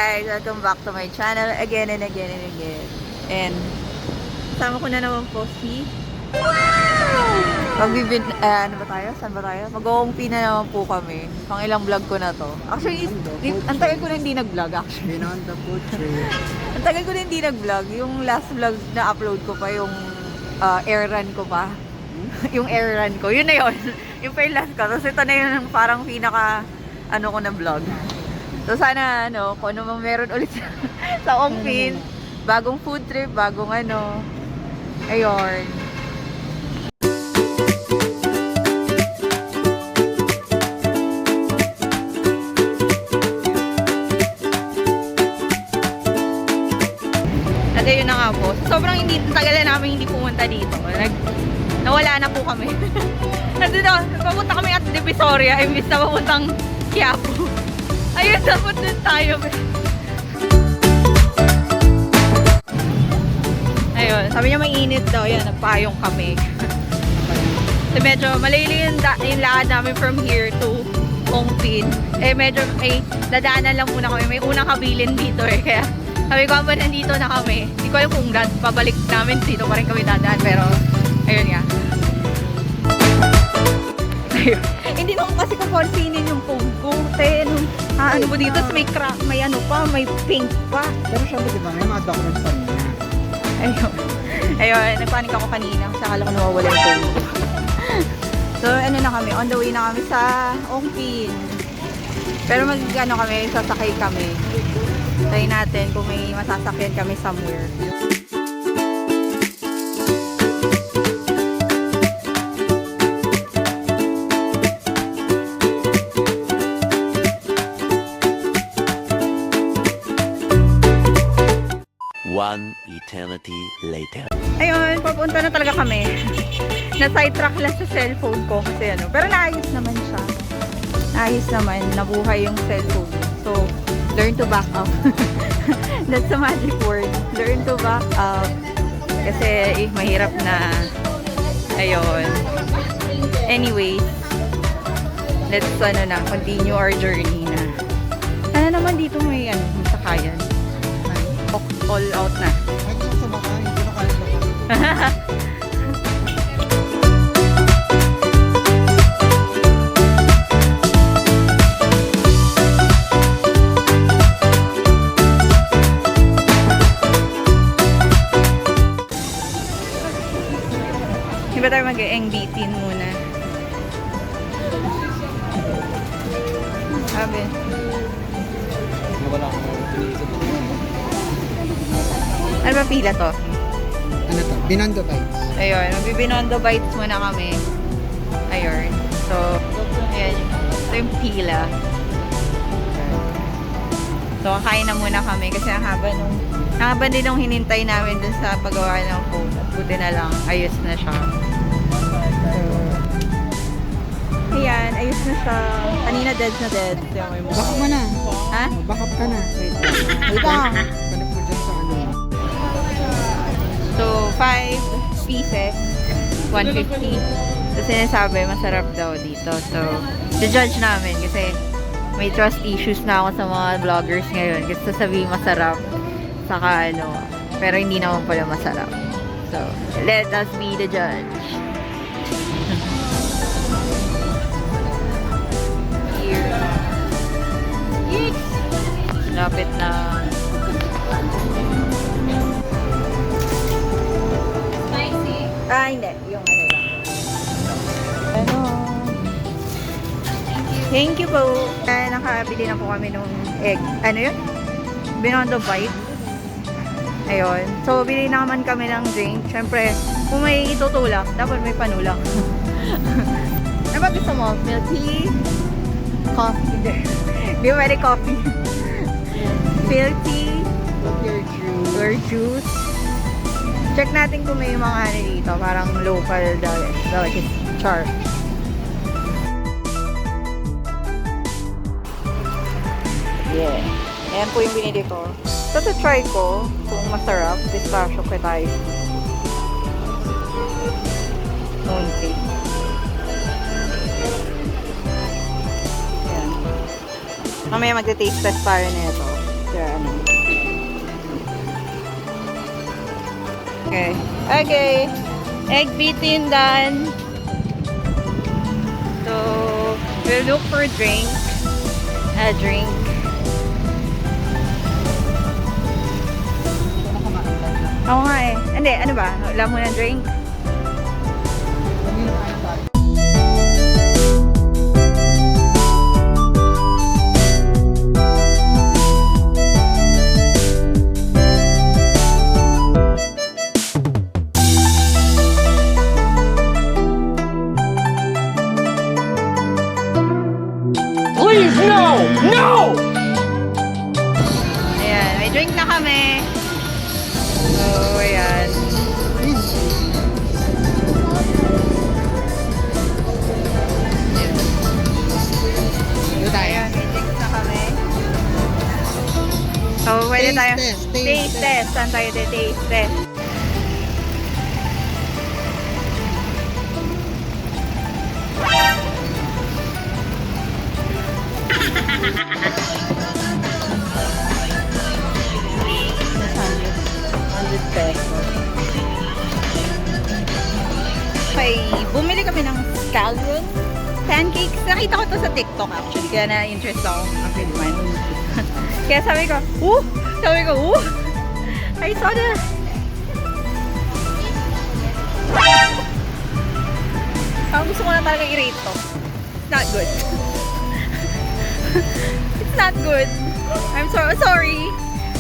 guys! Welcome back to my channel again and again and again. And kasama ko na naman po si... ano ba tayo? Saan ba tayo? Mag-uungpi na naman po kami. Pang ilang vlog ko na to. Actually, ang tagal ko na hindi nag-vlog actually. Beyond the food trip. Ang tagal ko na hindi nag-vlog. Yung last vlog na upload ko pa, yung air run ko pa. Yung air run ko. Yun na yun. Yung pa yung last ko. Tapos ito na yung parang pinaka ano ko na vlog. So sana kung ano mang meron ulit sa Ongpin, bagong food trip, bagong ayun. At ayun na nga po. Sobrang tagal na namin hindi pumunta dito. Nawala na po kami. Nandito, papunta kami at Divisoria imbis na papuntang Quiapo. Ayun, dapat dun tayo. Ayun, sabi niya mainit daw. Yan, nagpayong kami. So medyo malayo yung lakad namin from here to Ongpin. Eh medyo dadaanan lang muna kami. May unang kabilin dito eh. Kaya sabi ko, ba nandito na kami. Hindi ko alam kung pabalik namin dito pa rin kami dadaan. Pero ayun nga. Ayun. Hindi na ko kasi kupansinin yung phone ko. Ano mo dito? May crack, may may pink pa. Pero syempre diba, may mga documents pa rin niya. Ayun. Ayun, nagpanik ako kanina. Kasi akala ko nawawala yung phone ko. So, na kami. On the way na kami sa Ongpin. Pero kami, sasakay kami. Try natin kung may masasakyan kami somewhere. One eternity later. Ayun, papunta na talaga kami. Na-sidetrack lang sa cellphone ko kasi Pero naayos naman siya. Naayos naman, nabuhay yung cellphone. So, learn to back up. That's a magic word. Learn to back up. Kasi mahirap na. Ayun. Anyway, let's continue our journey na. Ano naman dito may masakayan. All out na. Ay, gusto sa baka, hindi na kaya Di ba tayo mag-engbitin muna? Sabi. wala akong iniisip. Ano ba pila to? Ano to? Binondo Bites. Ayun, magbibinondo bites muna kami. Ayun. So, ayan. Ito yung pila. So, kakain na muna kami kasi ang haba din nung hinintay namin dun sa paggawa ng food. Buti na lang, ayos na siya. Ayan, ayos na siya. Kanina dead na dead. Backup mo na. Ha? Backup ka na. Wait. Wait lang. Connect mo dyan sa So, 5 pieces, 150. So, sinasabi, masarap daw dito. So, judge namin kasi may trust issues na ako sa mga vloggers ngayon. Kasi sasabihin masarap, saka pero hindi naman pala masarap. So, let us be the judge. Here. Yeeks! Lapit na. Hindi. Yung lang. Thank you po. Nakabili na po kami nung egg. Ano yun? Binondo Bite. Ayun. So, bili naman kami ng drink. Siyempre, kung may itutulak, dapat may panulak. Ano ba gusto mo? Milk tea? Coffee. Hindi ba pwede coffee? Milk tea? Or juice? Check natin kung may mga dito. Parang local delicacy. Char. Yeah. Ayan po yung binili ko. So, try ko kung masarap. Pistachio que tayo. Mooncake. Ayan. Mamaya magte-taste test tayo nito. Kaya ano. Okay. Okay. Egg beaten done. So, we'll look for drink. A drink. Oo nga eh. Hindi, ano ba? Wala mo ng drink? Please, no! No! Ayan, may drink na kami. So, ayan. Dito tayo. Ayan, may drinks na kami. So, pwede Taste tayo. test, taste Taste test. Saan tayo taste test? Okay, bumili kami ng scallion pancakes. Nakita ko to sa TikTok actually, kaya na-interest ako. Okay, man. Kaya sabi ko, I saw the... Parang gusto ko na talaga i-rate to. It's not good. It's not good. I'm sorry.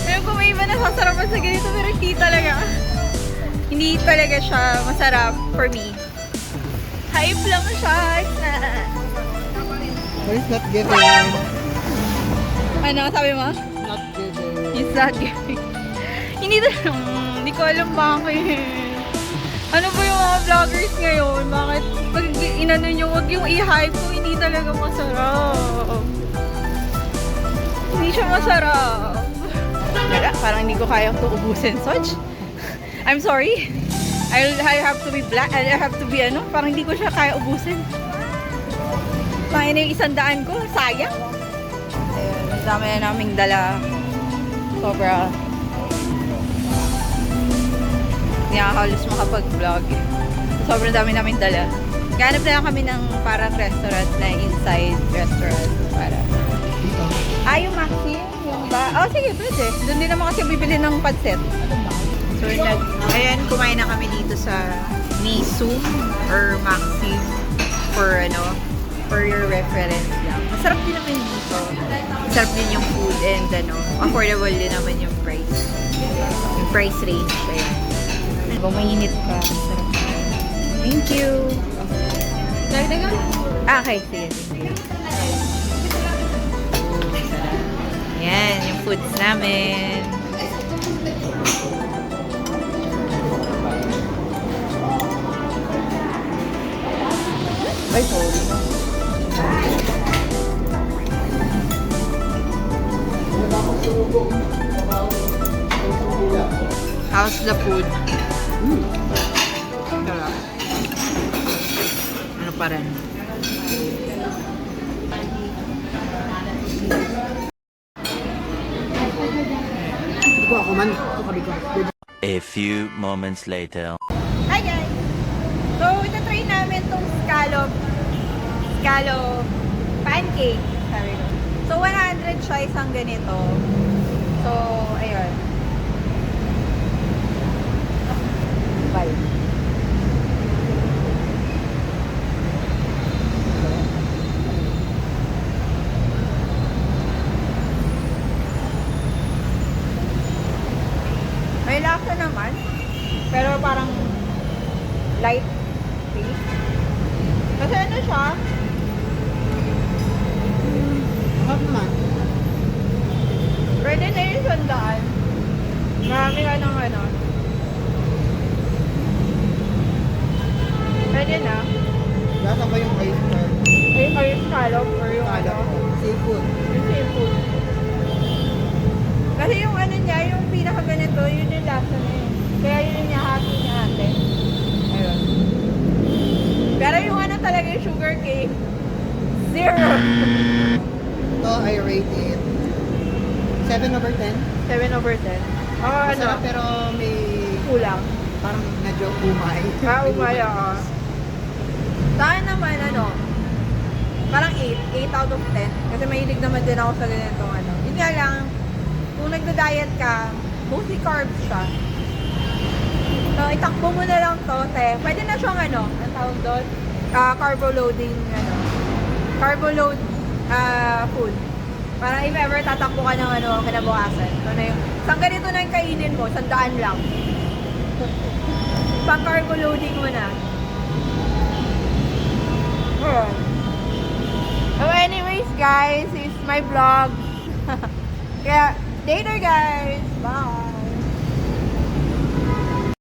Alam ko may iba nasasarapan sa ganito, pero hindi talaga. Hindi talaga siya masarap for me. Hype lang siya. It's not... But it's not given. Ano, sabi mo? Not given. It's not giving. Hindi ko alam bakit. Ano ba yung mga vloggers ngayon? Bakit pag inano nyo, wag yung i-hype kung hindi talaga masarap. Hindi siya masarap. Wala, parang hindi ko kaya ito ubusin, Soj. I'm sorry. I have to be black. I have to be parang hindi ko siya kaya ubusin. Kaya na yung 100 ko, sayang. Ayun, ang dami na naming dala. Sobra. Hindi ako halos makapag-vlog. Sobrang dami namin dala. Ganap na lang kami ng parang restaurant na inside restaurant. Para. Yung Maxim? Yung ba? Oh, sige, pwede. Doon din naman kasi bibili ng pancit. So, ayan, kumain na kami dito sa Nisu or Maxim for your reference lang. Masarap din naman dito. Masarap din yung food and affordable din naman yung price. Yung price range. Ayan. Kung mainit ka, masarap. Thank you. Okay, sige. Ayan, yung foods namin. Ay, sorry. How's the food? Sarap. Ano pa rin? Hindi ko ako man. Ito kabi ko. A few moments later. Hi guys! So, ita-try namin tong scallop pancake. Sabi ko. So, 100 siya isang ganito. So, ayun. Bye. May lasa naman. Pero parang light taste. Kasi ano siya? Hap naman. Pwede na yung sandaan. Marami ka ng Pwede na. Lasa ba yung oyster? Ay, yung scallop or yung Kala ko. Seafood. yung seafood. Kasi yung niya, yung pinaka ganito, yun yung lasa na yun. Kaya yun yung nahati niya ate. Ayun. Pero yung talaga yung sugar cake, 0. Ito, I rate it 7/10. 7/10. Oh, Masarap pero may kulang. Parang medyo umay. Umay ako. Sa akin naman, parang 8 out of 10. Kasi mahilig naman din ako sa ganitong Yun nga lang, kung nagda-diet ka, mostly carbs siya. So, itakbo mo na lang to, te. Pwede na siyang ang tawag doon? Carbo loading, carbo load food. Parang if ever tatakbo ka ng kinabukasan. Ito na yung, isang ganito na yung kainin mo, 100 lang. Pang carbo loading mo na. So anyways guys, this is my vlog. Kaya later guys. Bye.